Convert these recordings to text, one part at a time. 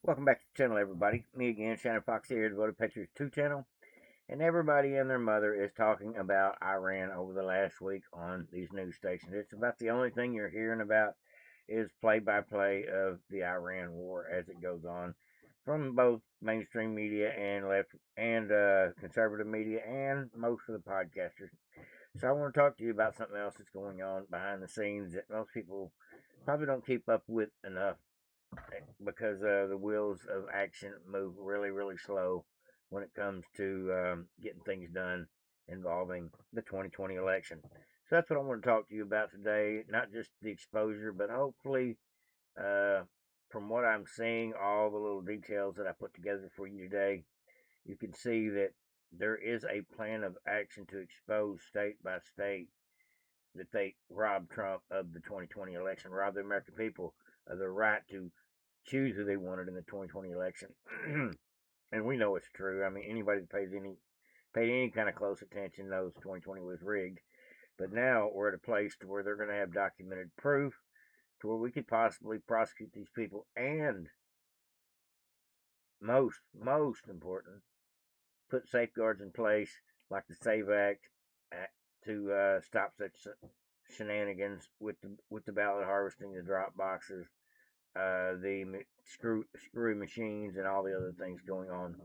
Welcome back to the channel, everybody. Me again, Shannon Fox here, Devoted Patriots 2 channel. And everybody and their mother is talking about Iran over the last week on these news stations. It's about the only thing you're hearing about is play-by-play of the Iran war as it goes on from both mainstream media and left and conservative media and most of the podcasters. So I want to talk to you about something else that's going on behind the scenes that most people probably don't keep up with enough because the wheels of action move really, really slow when it comes to getting things done involving the 2020 election. So that's what I want to talk to you about today. Not just the exposure, but hopefully, uh, from what I'm seeing, all the little details that I put together for you today, you can see that there is a plan of action to expose state by state that they robbed Trump of the 2020 election, robbed the American people of their right to choose who they wanted in the 2020 election. And we know it's true. I mean, anybody that paid any kind of close attention knows 2020 was rigged. But now we're at a place to where they're going to have documented proof to where we could possibly prosecute these people, and most important, put safeguards in place like the Save Act to stop such shenanigans with the ballot harvesting, the drop boxes, the screw machines, and all the other things going on.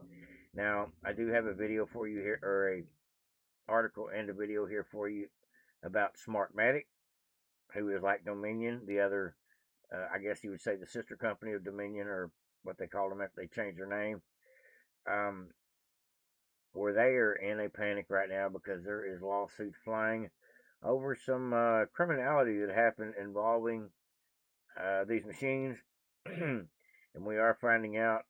Now, I do have a video for you here, or a article and a video here for you about Smartmatic, who is like Dominion, the other, I guess you would say the sister company of Dominion, or what they called them after they changed their name. Where they are in a panic right now because there is lawsuits flying over some criminality that happened involving these machines. And we are finding out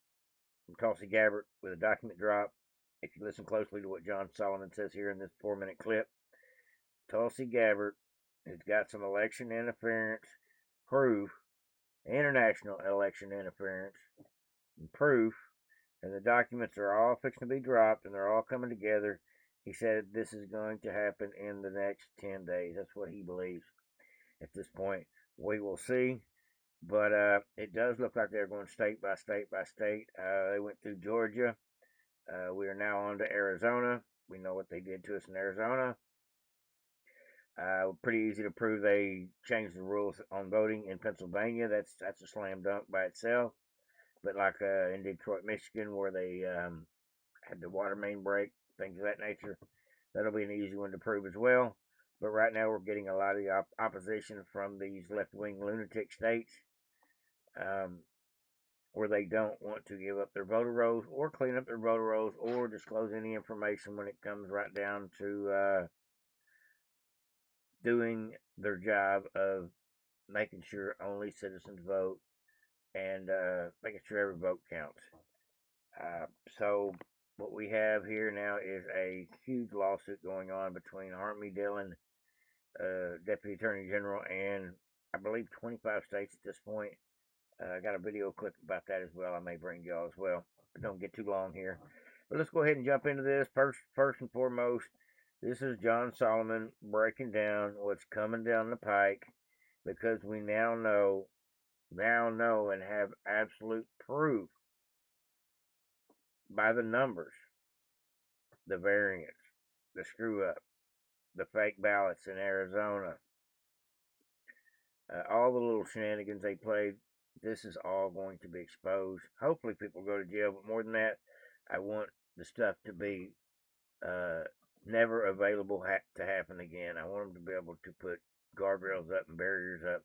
from Tulsi Gabbard with a document drop. If you listen closely to what John Solomon says here in this 4-minute clip, Tulsi Gabbard has got some election interference proof, international election interference proof, and the documents are all fixing to be dropped, and they're all coming together. He said this is going to happen in the next 10 days. That's what he believes at this point. We will see. But it does look like they're going state by state by state. They went through Georgia. We are now on to Arizona. We know what they did to us in Arizona. Pretty easy to prove they changed the rules on voting in Pennsylvania. That's a slam dunk by itself. But like in Detroit, Michigan, where they had the water main break, things of that nature, that'll be an easy one to prove as well. But right now we're getting a lot of the opposition from these left-wing lunatic states, where they don't want to give up their voter rolls or clean up their voter rolls or disclose any information when it comes right down to doing their job of making sure only citizens vote and making sure every vote counts. So what we have here now is a huge lawsuit going on between Harmony Dillon, Deputy Attorney General, and I believe 25 states at this point. I got a video clip about that as well. I may bring y'all as well. But don't get too long here. But let's go ahead and jump into this. First and foremost, this is John Solomon breaking down what's coming down the pike, because we now know and have absolute proof by the numbers, the variance, the screw up, the fake ballots in Arizona, all the little shenanigans they played. This is all going to be exposed. Hopefully people go to jail, but more than that, I want the stuff to be never available to happen again. I want them to be able to put guardrails up and barriers up,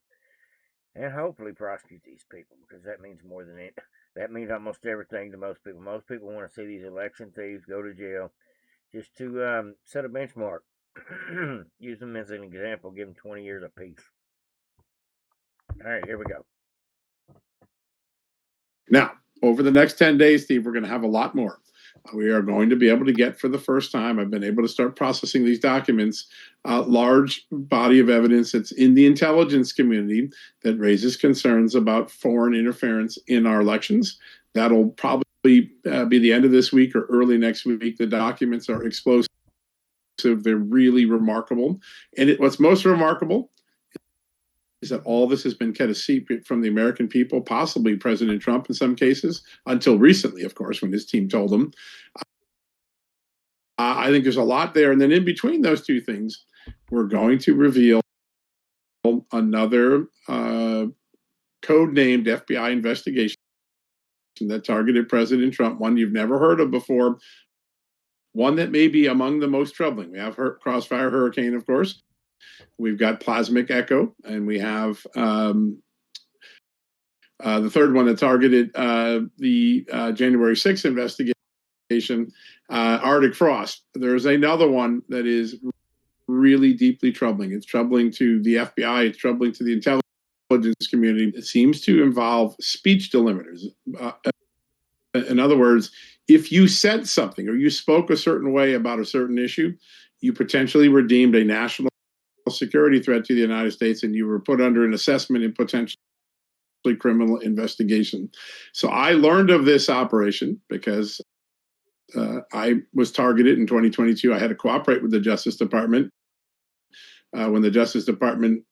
and hopefully prosecute these people, because that means more than it. That means almost everything to most people. Most people want to see these election thieves go to jail, just to set a benchmark. Use them as an example. Give them 20 years apiece. All right, here we go. Now, over the next 10 days, Steve, we're going to have a lot more. We are going to be able to get, for the first time, I've been able to start processing these documents, a large body of evidence that's in the intelligence community that raises concerns about foreign interference in our elections. That'll probably be the end of this week or early next week. The documents are explosive. They're really remarkable. And what's most remarkable that all this has been kept a secret from the American people, possibly President Trump in some cases, until recently, of course, when his team told him. I think there's a lot there. And then in between those two things, we're going to reveal another code-named FBI investigation that targeted President Trump, one you've never heard of before, one that may be among the most troubling. We have Crossfire Hurricane, of course. We've got Plasmic Echo, and we have the third one that targeted the January 6th investigation, Arctic Frost. There's another one that is really deeply troubling. It's troubling to the FBI. It's troubling to the intelligence community. It seems to involve speech delimiters. In other words, if you said something or you spoke a certain way about a certain issue, you potentially were deemed a national security threat to the United States, and you were put under an assessment and potentially criminal investigation. So I learned of this operation because I was targeted in 2022. I had to cooperate with the Justice Department. When the Justice Department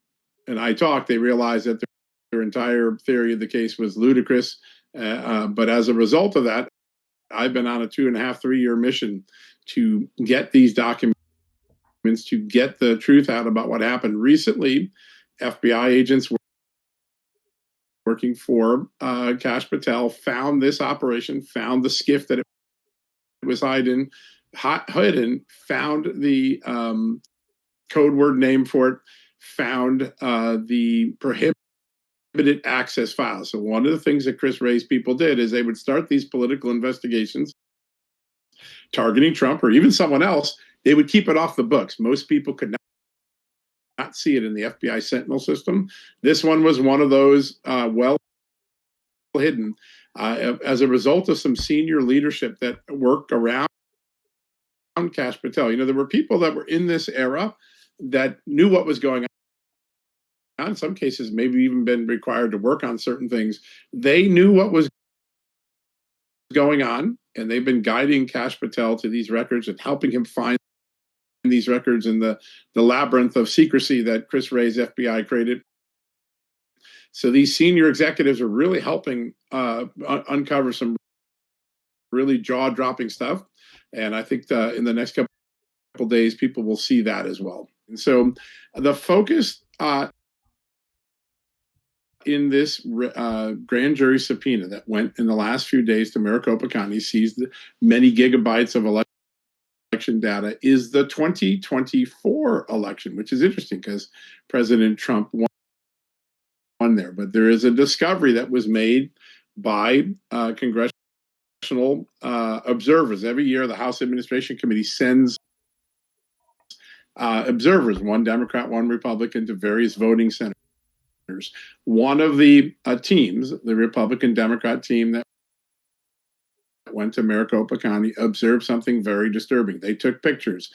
and I talked, they realized that their entire theory of the case was ludicrous. But as a result of that, I've been on a 2.5, 3-year mission to get these documents, to get the truth out about what happened. Recently, FBI agents working for Kash Patel found this operation, found the skiff that it was hidden, found the code word name for it, found the prohibited access files. So one of the things that Chris Wray's people did is they would start these political investigations targeting Trump or even someone else. They would keep it off the books. Most people could not see it in the FBI Sentinel system. This one was one of those well hidden as a result of some senior leadership that worked around Kash Patel. You know, there were people that were in this era that knew what was going on. In some cases, maybe even been required to work on certain things. They knew what was going on, and they've been guiding Kash Patel to these records and helping him find these records in the labyrinth of secrecy that Chris Wray's FBI created. So these senior executives are really helping uncover some really jaw-dropping stuff. And I think in the next couple days, people will see that as well. And so the focus in this grand jury subpoena that went in the last few days to Maricopa County, seized many gigabytes of election data, is the 2024 election, which is interesting because President Trump won there. But there is a discovery that was made by congressional observers. Every year, the House Administration Committee sends observers, one Democrat, one Republican, to various voting centers. One of the teams, the Republican Democrat team that went to Maricopa County, observed something very disturbing. They took pictures.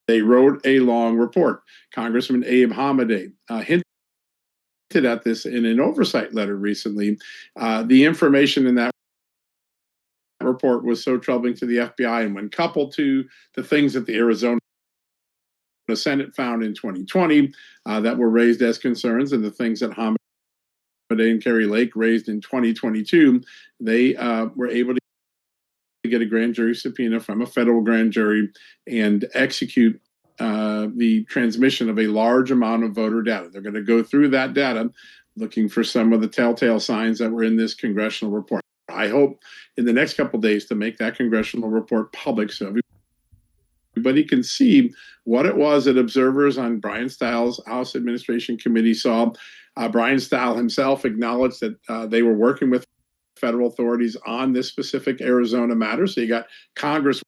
They wrote a long report. Congressman Abe Hamadeh hinted at this in an oversight letter recently. The information in that report was so troubling to the FBI, and when coupled to the things that the Arizona Senate found in 2020 that were raised as concerns, and the things that Hamadeh and Kari Lake raised in 2022, they were able to get a grand jury subpoena from a federal grand jury and execute the transmission of a large amount of voter data. They're going to go through that data, looking for some of the telltale signs that were in this congressional report. I hope in the next couple of days to make that congressional report public so everybody can see what it was that observers on Brian Stiles' House Administration Committee saw. Brian Stiles himself acknowledged that they were working with federal authorities on this specific Arizona matter. So you got Congress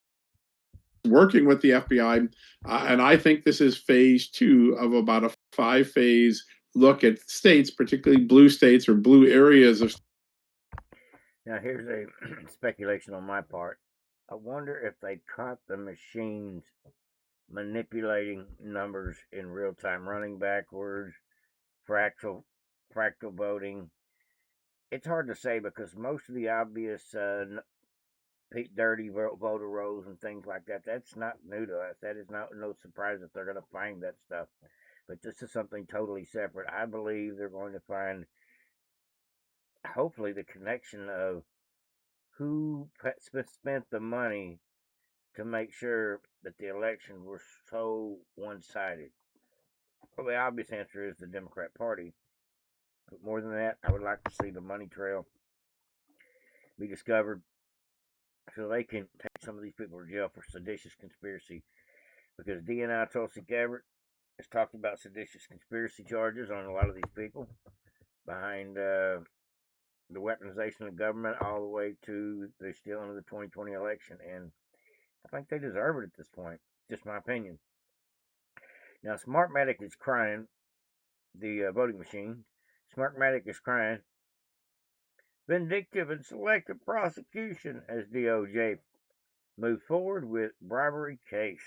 working with the FBI. And I think this is phase 2 of about a 5-phase look at states, particularly blue states or blue areas of. Now, here's a speculation on my part. I wonder if they caught the machines manipulating numbers in real time, running backwards, fractal voting. It's hard to say because most of the obvious dirty voter rolls and things like that, that's not new to us. That is not no surprise that they're going to find that stuff. But this is something totally separate. I believe they're going to find, hopefully, the connection of who spent the money to make sure that the elections were so one-sided. Well, the obvious answer is the Democrat Party. But more than that, I would like to see the money trail be discovered so they can take some of these people to jail for seditious conspiracy. Because DNI Tulsi Gabbard has talked about seditious conspiracy charges on a lot of these people behind the weaponization of government all the way to the stealing of the 2020 election. And I think they deserve it at this point. Just my opinion. Now, Smartmatic is crying, the voting machine. Smartmatic is crying. Vindictive and selective prosecution as DOJ moves forward with bribery case.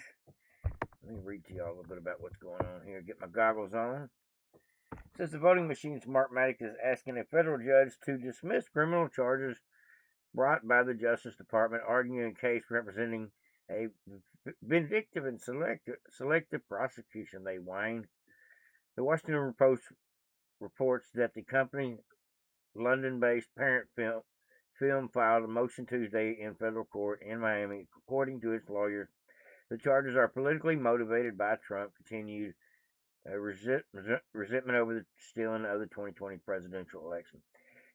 Let me read to y'all a little bit about what's going on here. Get my goggles on. It says the voting machine Smartmatic is asking a federal judge to dismiss criminal charges brought by the Justice Department, arguing a case representing a vindictive and selective prosecution, they whined. The Washington Post reports that the company London-based parent film filed a motion Tuesday in federal court in Miami. According to its lawyers, the charges are politically motivated by Trump continued resentment over the stealing of the 2020 presidential election.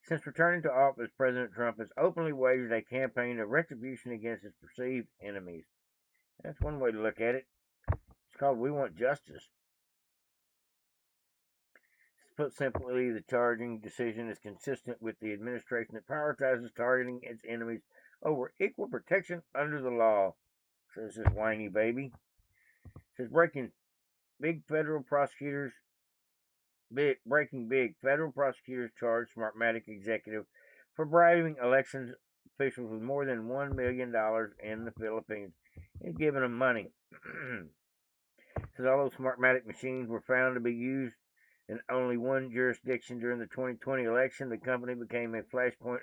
Since returning to office, President Trump has openly waged a campaign of retribution against his perceived enemies. That's one way to look at it. It's called We Want Justice. Put simply, the charging decision is consistent with the administration that prioritizes targeting its enemies over equal protection under the law, says this whiny baby. It says breaking big federal prosecutors charged Smartmatic executive for bribing elections officials with more than $1 million in the Philippines and giving them money. Says although Smartmatic machines were found to be used in only one jurisdiction during the 2020 election, the company became a flashpoint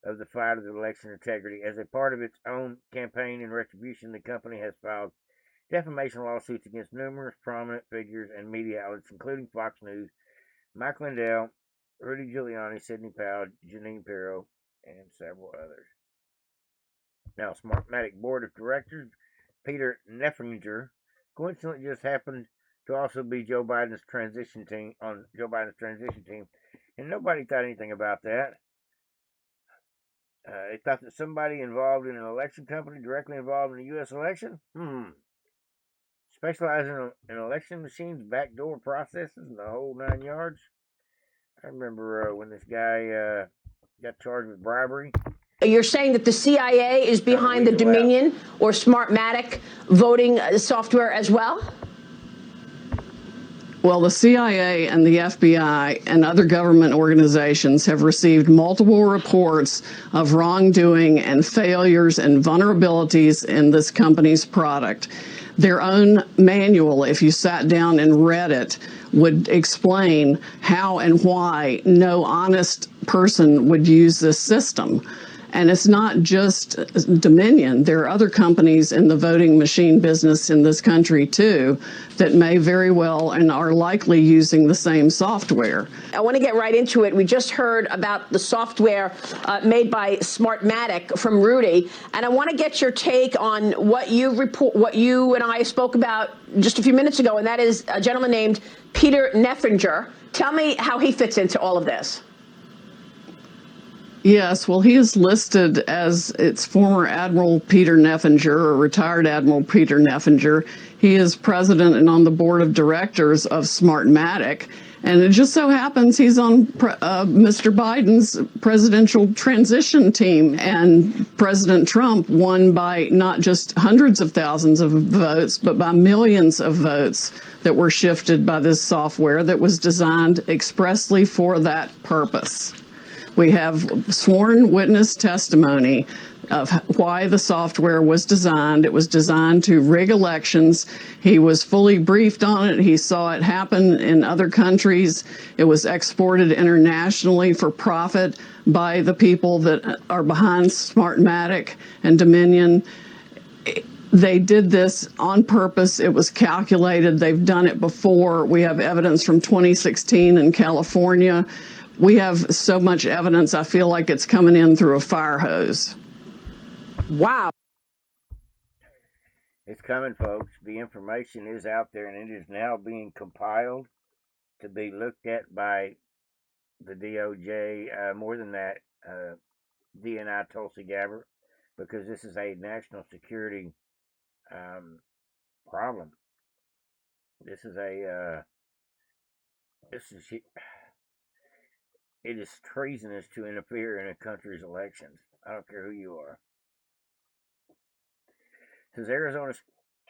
of the fight of election integrity. As a part of its own campaign in retribution, the company has filed defamation lawsuits against numerous prominent figures and media outlets, including Fox News, Mike Lindell, Rudy Giuliani, Sidney Powell, Janine Pirro, and several others. Now, Smartmatic Board of Directors, Peter Neffringer, coincidentally just happened to also be Joe Biden's transition team, and nobody thought anything about that. They thought that somebody involved in an election company directly involved in the U.S. election, specializing in election machines, backdoor processes, and the whole 9 yards. I remember when this guy got charged with bribery. You're saying that the CIA is behind the Dominion or Smartmatic voting software as well? Well, the CIA and the FBI and other government organizations have received multiple reports of wrongdoing and failures and vulnerabilities in this company's product. Their own manual, if you sat down and read it, would explain how and why no honest person would use this system. And it's not just Dominion. There are other companies in the voting machine business in this country, too, that may very well and are likely using the same software. I want to get right into it. We just heard about the software made by Smartmatic from Rudy, and I want to get your take on what you and I spoke about just a few minutes ago, and that is a gentleman named Peter Neffringer. Tell me how he fits into all of this. Yes, well, he is listed as its former Admiral Peter Neffringer, or retired Admiral Peter Neffringer. He is president and on the board of directors of Smartmatic. And it just so happens he's on Mr. Biden's presidential transition team. And President Trump won by not just hundreds of thousands of votes, but by millions of votes that were shifted by this software that was designed expressly for that purpose. We have sworn witness testimony of why the software was designed. It was designed to rig elections. He was fully briefed on it. He saw it happen in other countries. It was exported internationally for profit by the people that are behind Smartmatic and Dominion. They did this on purpose. It was calculated. They've done it before. We have evidence from 2016 in California. We have so much evidence, I feel like it's coming in through a fire hose. Wow. It's coming, folks. The information is out there, and it is now being compiled to be looked at by the DOJ. More than that, DNI Tulsi Gabbard, because this is a national security problem. This is it is treasonous to interfere in a country's elections. I don't care who you are. Says Arizona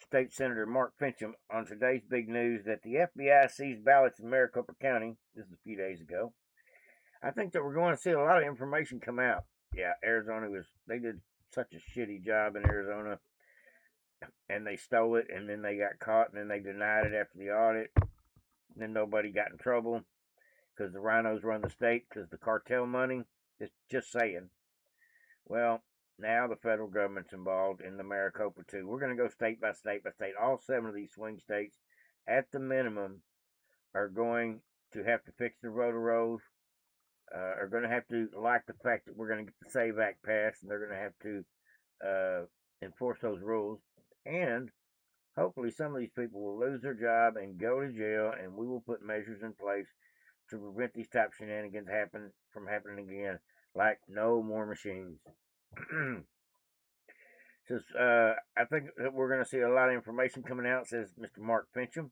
State Senator Mark Finchem on today's big news that the FBI seized ballots in Maricopa County. This is a few days ago. I think that we're going to see a lot of information come out. Yeah, they did such a shitty job in Arizona, and they stole it, and then they got caught, and then they denied it after the audit. And then nobody got in trouble because the rhinos run the state because the cartel money. Just saying. Well, now the federal government's involved in the Maricopa too. We're going to go state by state by state. All 7 of these swing states, at the minimum, are going to have to fix their voter rolls. Are going to have to like the fact that we're going to get the SAVE Act passed, and they're going to have to enforce those rules. And hopefully some of these people will lose their job and go to jail, and we will put measures in place to prevent these type of shenanigans from happening again, like no more machines. Says, I think that we're going to see a lot of information coming out, says Mr. Mark Finchem.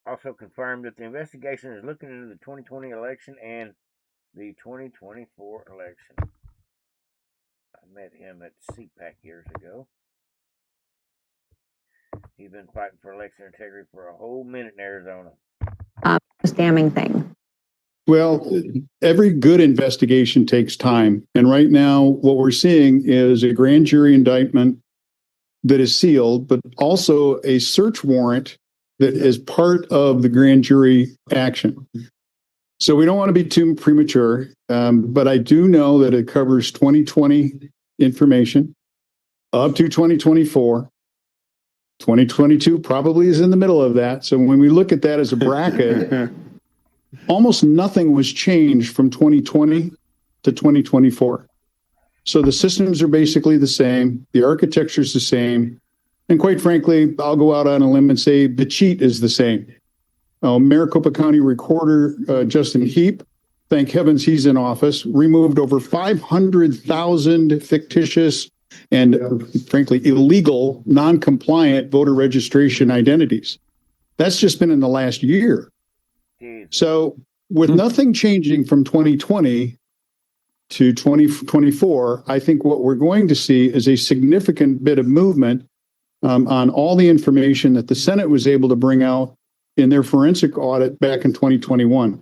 Also confirmed that the investigation is looking into the 2020 election and the 2024 election. I met him at CPAC years ago. He's been fighting for election integrity for a whole minute in Arizona. Most damning thing. Well, every good investigation takes time. And right now, what we're seeing is a grand jury indictment that is sealed, but also a search warrant that is part of the grand jury action. So we don't want to be too premature, but I do know that it covers 2020 information up to 2024. 2022 probably is in the middle of that. So when we look at that as a bracket, almost nothing was changed from 2020 to 2024. So the systems are basically the same. The architecture is the same. And quite frankly, I'll go out on a limb and say the cheat is the same. Maricopa County Recorder Justin Heap, thank heavens he's in office, removed over 500,000 fictitious and frankly illegal, non-compliant voter registration identities. That's just been in the last year. So with nothing changing from 2020 to 2024, I think what we're going to see is a significant bit of movement on all the information that the Senate was able to bring out in their forensic audit back in 2021.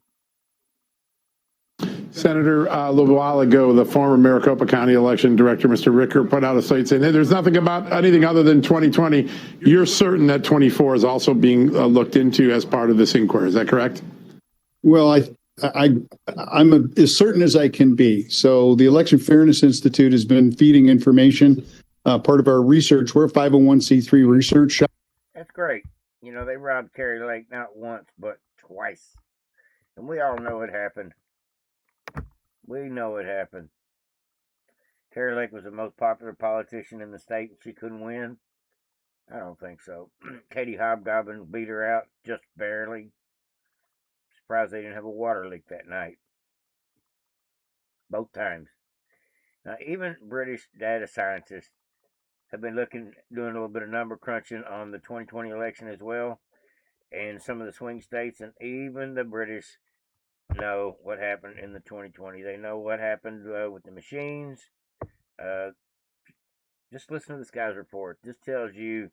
Senator, a little while ago, the former Maricopa County election director, Mr. Ricker, put out a site saying, hey, there's nothing about anything other than 2020. You're certain that 24 is also being looked into as part of this inquiry. Is that correct? Well, I'm as certain as I can be. So the Election Fairness Institute has been feeding information, part of our research. We're a 501c3 research shop. That's great. You know, they robbed Kerry Lake not once, but twice. And we all know it happened. We know it happened. Kerry Lake was the most popular politician in the state and she couldn't win? I don't think so. Katie Hobgoblin beat her out just barely. Surprised they didn't have a water leak that night. Both times. Now, even British data scientists have been doing a little bit of number crunching on the 2020 election as well, and some of the swing states, and even the British know what happened in the 2020. They know what happened with the machines. Just listen to this guy's report. This tells you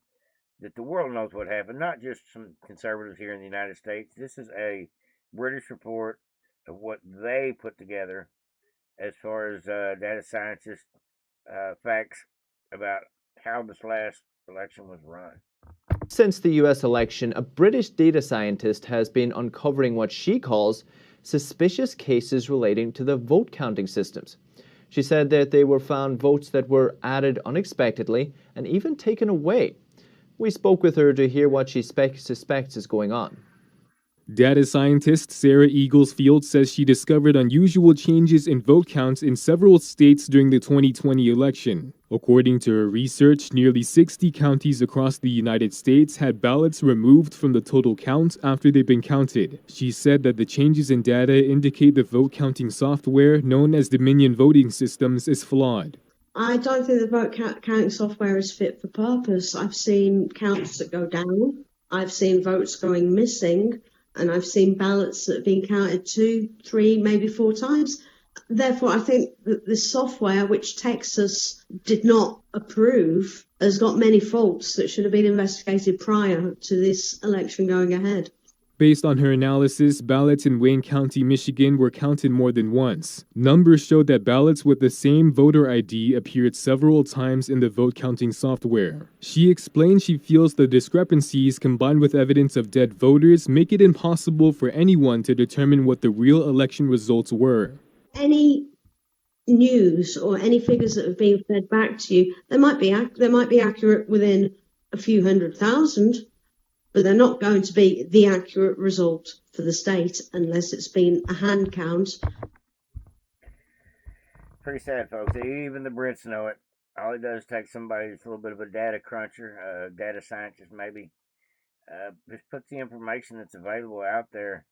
that the world knows what happened, not just some conservatives here in the United States. This is a British report of what they put together as far as data scientists' facts about how this last election was run. Since the US election, a British data scientist has been uncovering what she calls suspicious cases relating to the vote counting systems. She said that they were found votes that were added unexpectedly and even taken away. We spoke with her to hear what she suspects is going on. Data scientist Sarah Eaglesfield says she discovered unusual changes in vote counts in several states during the 2020 election. According to her research, nearly 60 counties across the United States had ballots removed from the total count after they'd been counted. She said that the changes in data indicate the vote counting software, known as Dominion Voting Systems, is flawed. I don't think the vote counting software is fit for purpose. I've seen counts that go down. I've seen votes going missing. And I've seen ballots that have been counted 2, 3, maybe 4 times. Therefore, I think that the software, which Texas did not approve, has got many faults that should have been investigated prior to this election going ahead. Based on her analysis, ballots in Wayne County, Michigan were counted more than once. Numbers showed that ballots with the same voter ID appeared several times in the vote counting software. She explained she feels the discrepancies combined with evidence of dead voters make it impossible for anyone to determine what the real election results were. Any news or any figures that have been fed back to you, they might be accurate within a few 100,000. But they're not going to be the accurate result for the state unless it's been a hand count. Pretty sad, folks. Even the Brits know it. All it does is take somebody that's a little bit of a data cruncher, data scientist maybe, just puts the information that's available out there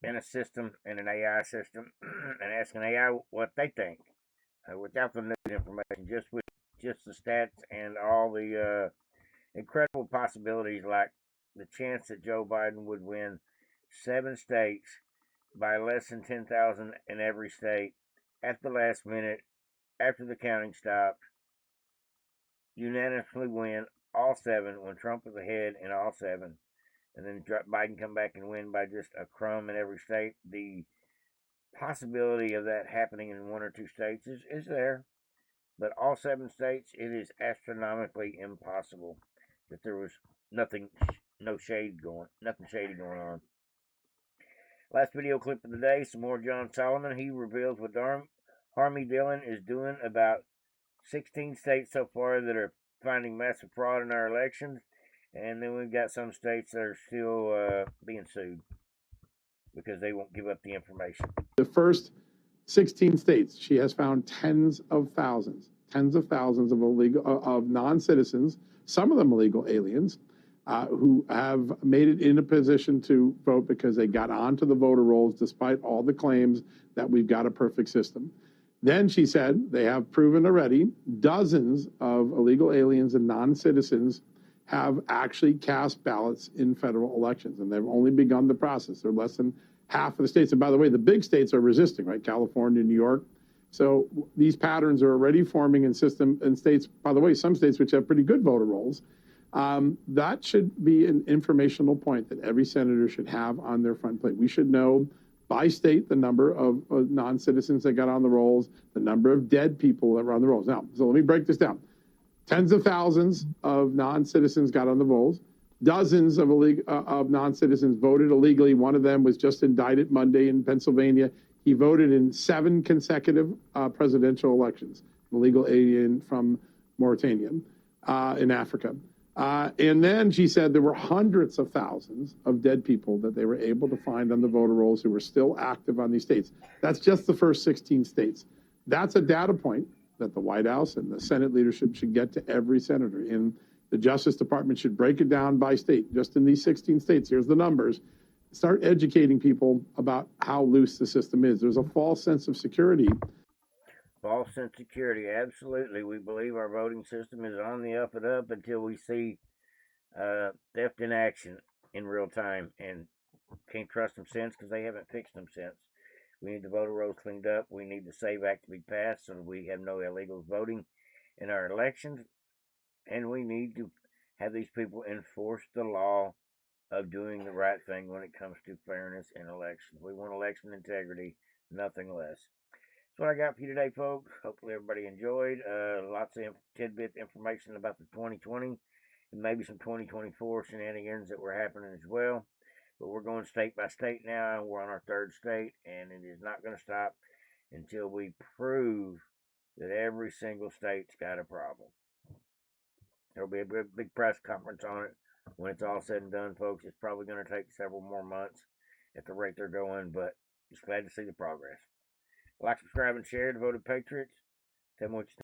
in a system, in an AI system, and ask an AI what they think, without the news information, just the stats and all the incredible possibilities, like the chance that Joe Biden would win 7 states by less than 10,000 in every state at the last minute, after the counting stopped, unanimously win all 7 when Trump was ahead in all 7, and then Biden come back and win by just a crumb in every state. The possibility of that happening in 1 or 2 states is there, but all 7 states, it is astronomically impossible that there was nothing shady going on. Last video clip of the day, some more John Solomon. He reveals what Harmy Dillon is doing about 16 states so far that are finding massive fraud in our elections, and then we've got some states that are still being sued because they won't give up the information. The first 16 states, she has found tens of thousands of non-citizens, some of them illegal aliens, who have made it in a position to vote because they got onto the voter rolls despite all the claims that we've got a perfect system. Then she said they have proven already dozens of illegal aliens and non-citizens have actually cast ballots in federal elections, and they've only begun the process. They're less than half of the states. And by the way, the big states are resisting, right? California, New York. So these patterns are already forming in states, by the way, some states which have pretty good voter rolls. That should be an informational point that every senator should have on their front plate. We should know by state the number of non-citizens that got on the rolls, the number of dead people that were on the rolls. Now, so let me break this down. Tens of thousands of non-citizens got on the rolls. Dozens of non-citizens voted illegally. One of them was just indicted Monday in Pennsylvania. He voted in 7 consecutive presidential elections, an illegal alien from Mauritania in Africa. And then she said there were hundreds of thousands of dead people that they were able to find on the voter rolls who were still active on these states. That's just the first 16 states. That's a data point that the White House and the Senate leadership should get to every senator. And the Justice Department should break it down by state. Just in these 16 states, here's the numbers. Start educating people about how loose the system is. There's a false sense of security. False sense of security, absolutely. We believe our voting system is on the up and up until we see theft in action in real time, and can't trust them since because they haven't fixed them since. We need the voter rolls cleaned up. We need the SAVE Act to be passed so that we have no illegals voting in our elections, and we need to have these people enforce the law of doing the right thing when it comes to fairness in elections. We want election integrity, nothing less. That's what I got for you today, folks. Hopefully everybody enjoyed. Lots of tidbit information about the 2020 and maybe some 2024 shenanigans that were happening as well. But we're going state by state now. We're on our 3rd state, and it is not going to stop. until we prove that every single state's got a problem. There'll be a big press conference on it when it's all said and done, folks. It's probably going to take several more months at the rate they're going, but just glad to see the progress. Like, subscribe, and share. Devoted Patriots. Tell me what you think.